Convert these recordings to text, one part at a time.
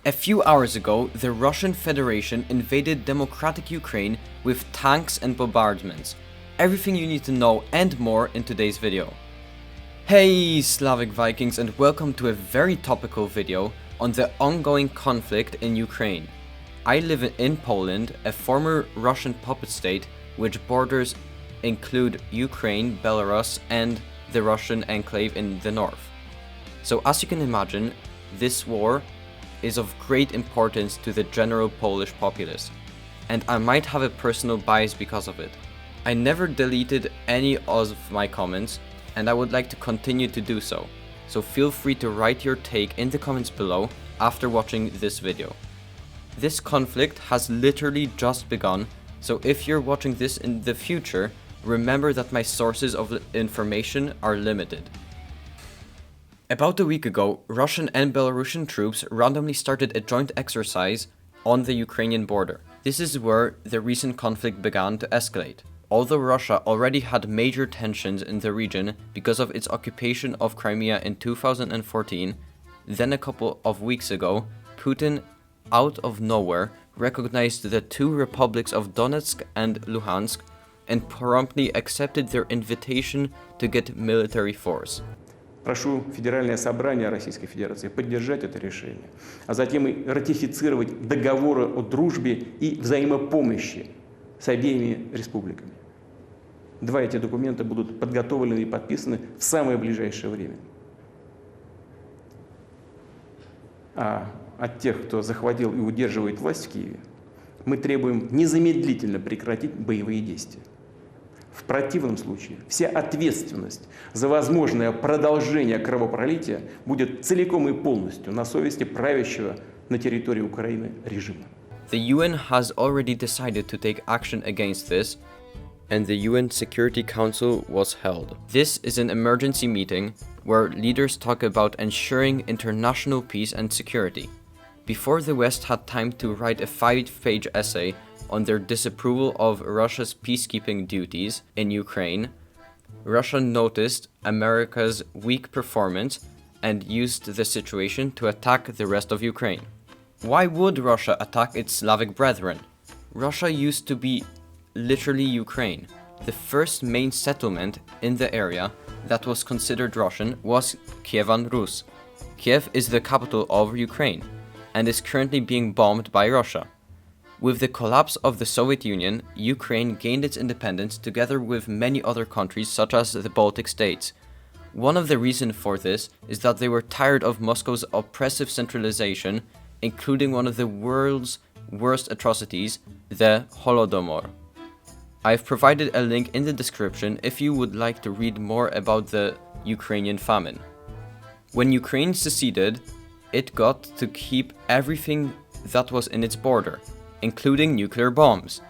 A few hours ago, the Russian Federation invaded democratic Ukraine with tanks and bombardments. Everything you need to know and more in today's video. Hey Slavic Vikings, and welcome to a very topical video on the ongoing conflict in Ukraine. I live in Poland, a former Russian puppet state which borders include Ukraine, Belarus and the Russian enclave in the north. So as you can imagine, this war is of great importance to the general Polish populace, and I might have a personal bias because of it. I never deleted any of my comments, and I would like to continue to do so. So feel free to write your take in the comments below after watching this video. This conflict has literally just begun, so if you're watching this in the future, remember that my sources of information are limited. About a week ago, Russian and Belarusian troops randomly started a joint exercise on the Ukrainian border. This is where the recent conflict began to escalate. Although Russia already had major tensions in the region because of its occupation of Crimea in 2014, then a couple of weeks ago, Putin, out of nowhere, recognized the two republics of Donetsk and Luhansk and promptly accepted their invitation to get military force. Прошу Федеральное собрание Российской Федерации поддержать это решение, а затем и ратифицировать договоры о дружбе и взаимопомощи с обеими республиками. Два эти документа будут подготовлены и подписаны в самое ближайшее время. А от тех, кто захватил и удерживает власть в Киеве, мы требуем незамедлительно прекратить боевые действия. В противном случае вся ответственность за возможное продолжение кровопролития будет целиком и полностью на совести правящего на территории Украины режима. The UN has already decided to take action against this, and the UN Security Council was held. This is an emergency meeting where leaders talk about ensuring international peace and security. Before the West had time to write a 5-page essay on their disapproval of Russia's peacekeeping duties in Ukraine, Russia noticed America's weak performance and used the situation to attack the rest of Ukraine. Why would Russia attack its Slavic brethren? Russia used to be literally Ukraine. The first main settlement in the area that was considered Russian was Kievan Rus. Kiev is the capital of Ukraine and is currently being bombed by Russia. With the collapse of the Soviet Union, Ukraine gained its independence together with many other countries such as the Baltic states. One of the reasons for this is that they were tired of Moscow's oppressive centralization, including one of the world's worst atrocities, the Holodomor. I've provided a link in the description if you would like to read more about the Ukrainian famine. When Ukraine seceded, it got to keep everything that was in its border, including nuclear bombs.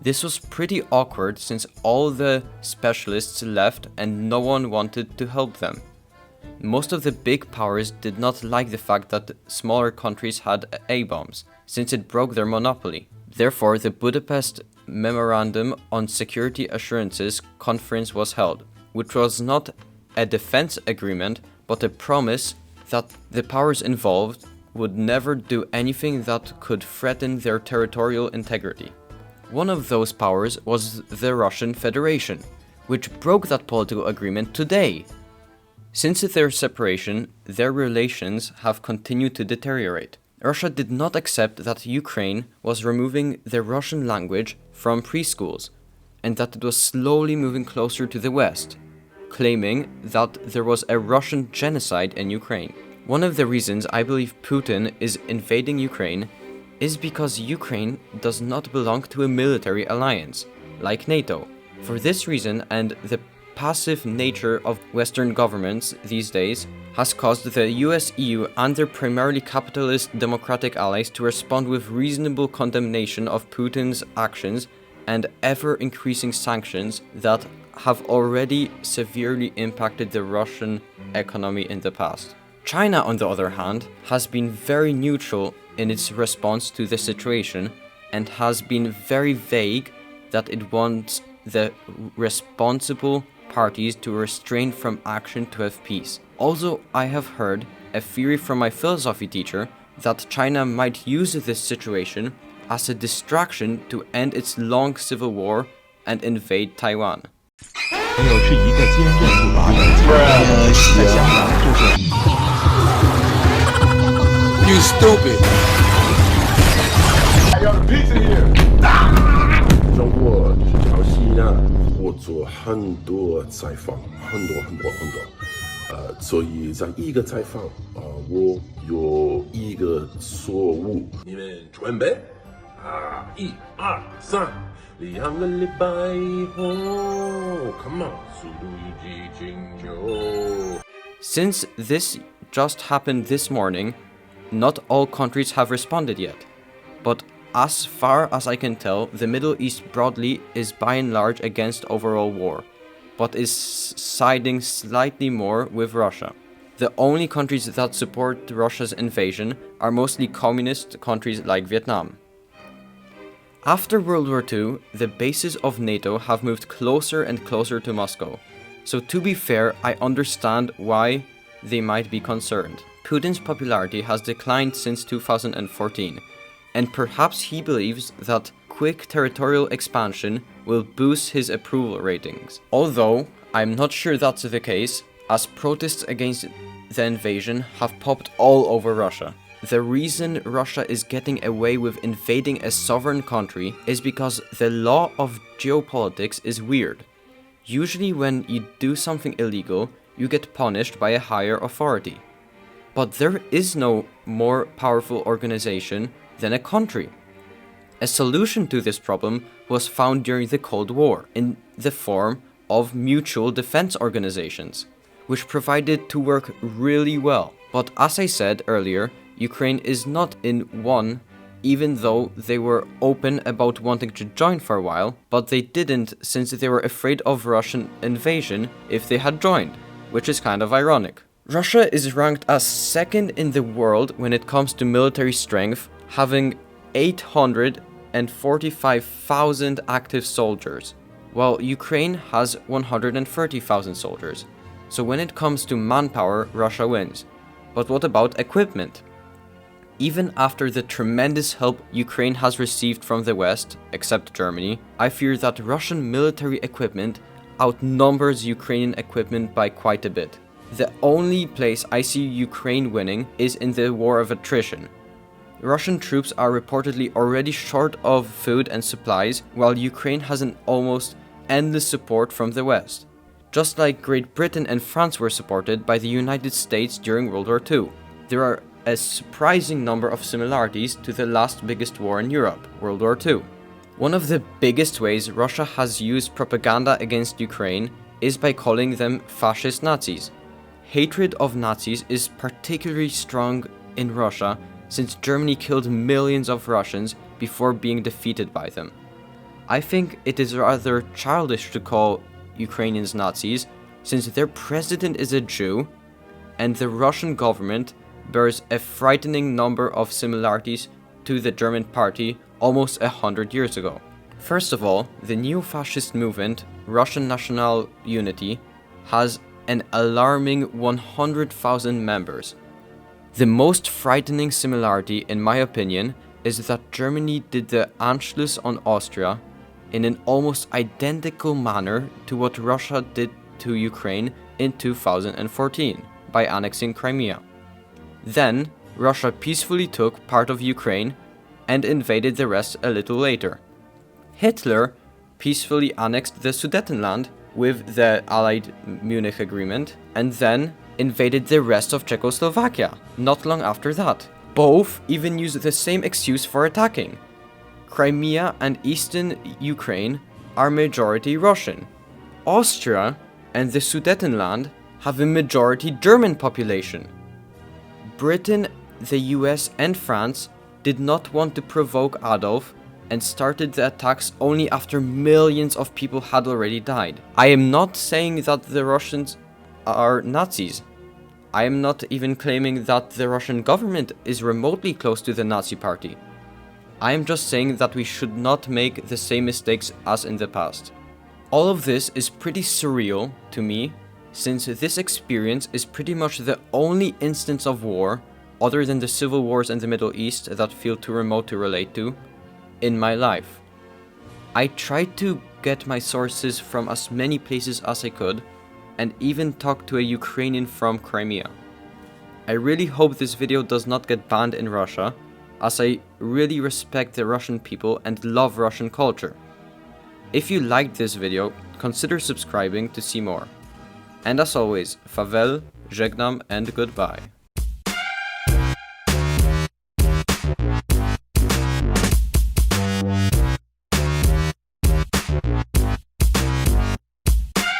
This was pretty awkward since all the specialists left and no one wanted to help them. Most of the big powers did not like the fact that smaller countries had A-bombs, since it broke their monopoly. Therefore, the Budapest Memorandum on Security Assurances conference was held, which was not a defense agreement, but a promise that the powers involved would never do anything that could threaten their territorial integrity. One of those powers was the Russian Federation, which broke that political agreement today. Since their separation, their relations have continued to deteriorate. Russia did not accept that Ukraine was removing the Russian language from preschools, and that it was slowly moving closer to the West, claiming that there was a Russian genocide in Ukraine. One of the reasons I believe Putin is invading Ukraine is because Ukraine does not belong to a military alliance, like NATO. For this reason and the passive nature of Western governments these days has caused the US, EU and their primarily capitalist democratic allies to respond with reasonable condemnation of Putin's actions and ever-increasing sanctions that have already severely impacted the Russian economy in the past. China, on the other hand, has been very neutral in its response to the situation and has been very vague that it wants the responsible parties to restrain from action to have peace. Also, I have heard a theory from my philosophy teacher that China might use this situation as a distraction to end its long civil war and invade Taiwan. 朋友是一个坚韧不拔的在香港就是 You stupid. I got a pizza here. 中国这条西岸，我做很多采访，很多。所以在一个采访我有一个错误。你们准备？1、2、3。2个礼拜以后 ，Come on， 速度与激情就。 Since this just happened this morning, not all countries have responded yet. But as far as I can tell, the Middle East broadly is by and large against overall war, but is siding slightly more with Russia. The only countries that support Russia's invasion are mostly communist countries like Vietnam. After World War II, the bases of NATO have moved closer and closer to Moscow. So to be fair, I understand why they might be concerned. Putin's popularity has declined since 2014, and perhaps he believes that quick territorial expansion will boost his approval ratings. Although, I'm not sure that's the case, as protests against the invasion have popped all over Russia. The reason Russia is getting away with invading a sovereign country is because the law of geopolitics is weird. Usually when you do something illegal, you get punished by a higher authority. But there is no more powerful organization than a country. A solution to this problem was found during the Cold War in the form of mutual defense organizations, which provided to work really well. But as I said earlier, Ukraine is not in one, even though they were open about wanting to join for a while, but they didn't since they were afraid of Russian invasion if they had joined, which is kind of ironic. Russia is ranked as second in the world when it comes to military strength, having 845,000 active soldiers, while Ukraine has 130,000 soldiers. So when it comes to manpower, Russia wins. But what about equipment? Even after the tremendous help Ukraine has received from the West, except Germany, I fear that Russian military equipment outnumbers Ukrainian equipment by quite a bit. The only place I see Ukraine winning is in the war of attrition. Russian troops are reportedly already short of food and supplies, while Ukraine has an almost endless support from the West. Just like Great Britain and France were supported by the United States during World War II. There are a surprising number of similarities to the last biggest war in Europe, World War II. One of the biggest ways Russia has used propaganda against Ukraine is by calling them fascist Nazis. Hatred of Nazis is particularly strong in Russia since Germany killed millions of Russians before being defeated by them. I think it is rather childish to call Ukrainians Nazis since their president is a Jew and the Russian government bears a frightening number of similarities to the German party almost 100 years ago. First of all, the neo-fascist movement, Russian National Unity, has an alarming 100,000 members. The most frightening similarity, in my opinion, is that Germany did the Anschluss on Austria in an almost identical manner to what Russia did to Ukraine in 2014 by annexing Crimea. Then, Russia peacefully took part of Ukraine and invaded the rest a little later. Hitler peacefully annexed the Sudetenland with the Allied Munich Agreement and then invaded the rest of Czechoslovakia not long after that. Both even used the same excuse for attacking. Crimea and eastern Ukraine are majority Russian. Austria and the Sudetenland have a majority German population. Britain, the US and France did not want to provoke Adolf and started the attacks only after millions of people had already died. I am not saying that the Russians are Nazis. I am not even claiming that the Russian government is remotely close to the Nazi party. I am just saying that we should not make the same mistakes as in the past. All of this is pretty surreal to me, since this experience is pretty much the only instance of war other than the civil wars in the Middle East that feel too remote to relate to, in my life. I tried to get my sources from as many places as I could, and even talked to a Ukrainian from Crimea. I really hope this video does not get banned in Russia, as I really respect the Russian people and love Russian culture. If you liked this video, consider subscribing to see more. And as always, Favel, żegnam and goodbye.